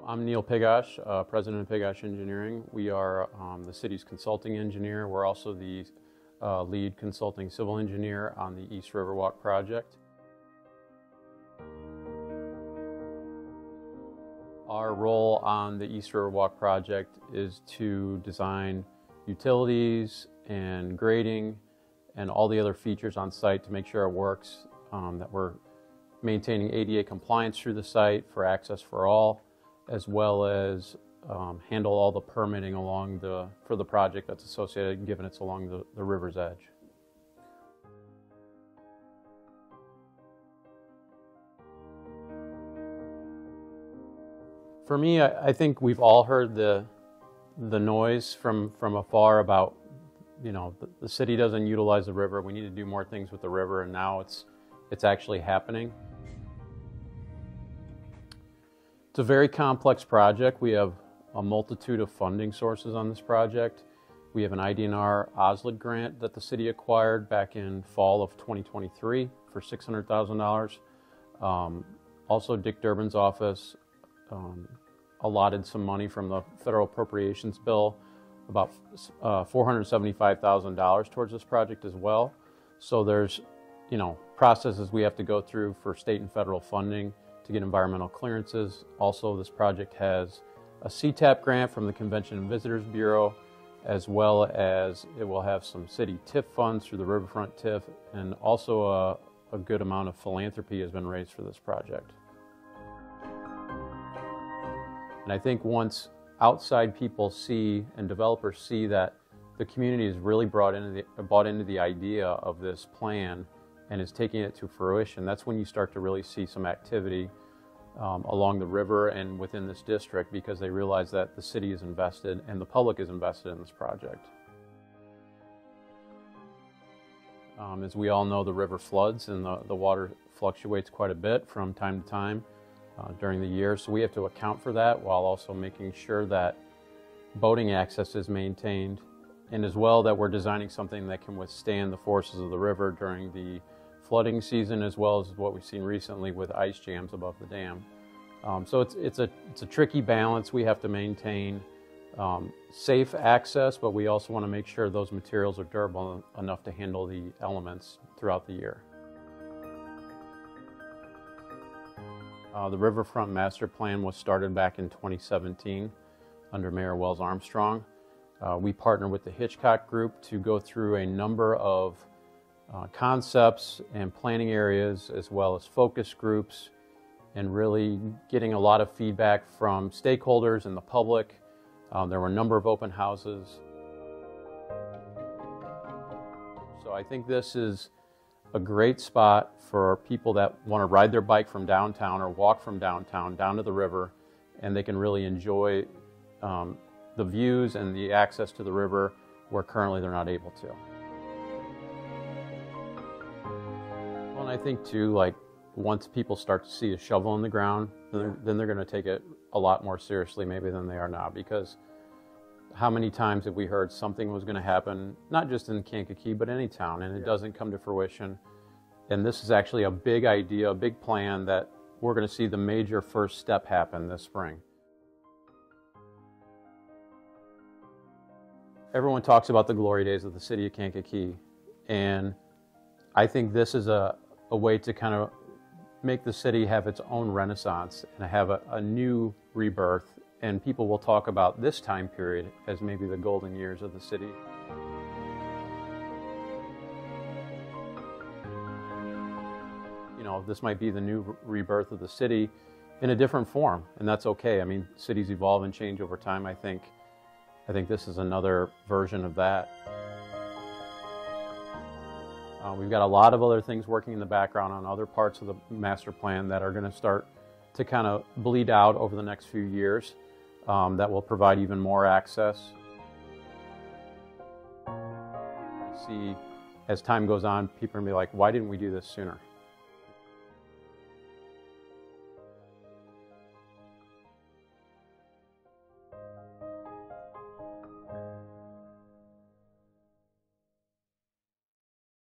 I'm Neil Piggush, president of Piggush Engineering. We are the city's consulting engineer. We're also the lead consulting civil engineer on the East Riverwalk project. Our role on the East Riverwalk project is to design utilities and grading and all the other features on site to make sure it works, that we're maintaining ADA compliance through the site for access for all, as well as handle all the permitting for the project that's associated, given it's along the river's edge. For me, I think we've all heard the noise from afar about, the city doesn't utilize the river. We need to do more things with the river, and now it's actually happening. It's a very complex project. We have a multitude of funding sources on this project. We have an IDNR OSLID grant that the city acquired back in fall of 2023 for $600,000. Also, Dick Durbin's office allotted some money from the federal appropriations bill, about $475,000 towards this project as well. So there's, processes we have to go through for state and federal funding to get environmental clearances. Also, this project has a CTAP grant from the Convention and Visitors Bureau, as well as it will have some city TIF funds through the Riverfront TIF, and also a good amount of philanthropy has been raised for this project. And I think once outside people see and developers see that the community is really bought into the idea of this plan and is taking it to fruition, that's when you start to really see some activity along the river and within this district, because they realize that the city is invested and the public is invested in this project. As we all know, the river floods and the water fluctuates quite a bit from time to time during the year, so we have to account for that while also making sure that boating access is maintained, and as well that we're designing something that can withstand the forces of the river during the flooding season, as well as what we've seen recently with ice jams above the dam. So it's a tricky balance. We have to maintain safe access, but we also want to make sure those materials are durable enough to handle the elements throughout the year. The Riverfront Master Plan was started back in 2017 under Mayor Wells Armstrong. We partnered with the Hitchcock Group to go through a number of concepts and planning areas, as well as focus groups, and really getting a lot of feedback from stakeholders and the public. There were a number of open houses. So I think this is a great spot for people that want to ride their bike from downtown or walk from downtown down to the river, and they can really enjoy the views and the access to the river where currently they're not able to. Well, and I think too, once people start to see a shovel in the ground, then they're going to take it a lot more seriously maybe than they are now, because how many times have we heard something was going to happen, not just in Kankakee, but any town, and it doesn't come to fruition. And this is actually a big idea, a big plan that we're going to see the major first step happen this spring. Everyone talks about the glory days of the city of Kankakee, and I think this is a way to kind of make the city have its own renaissance and have a new rebirth, and people will talk about this time period as maybe the golden years of the city. This might be the new rebirth of the city in a different form, and that's okay. I mean, cities evolve and change over time. I think this is another version of that. We've got a lot of other things working in the background on other parts of the master plan that are going to start to kind of bleed out over the next few years that will provide even more access. You see, as time goes on, people are going to be like, why didn't we do this sooner?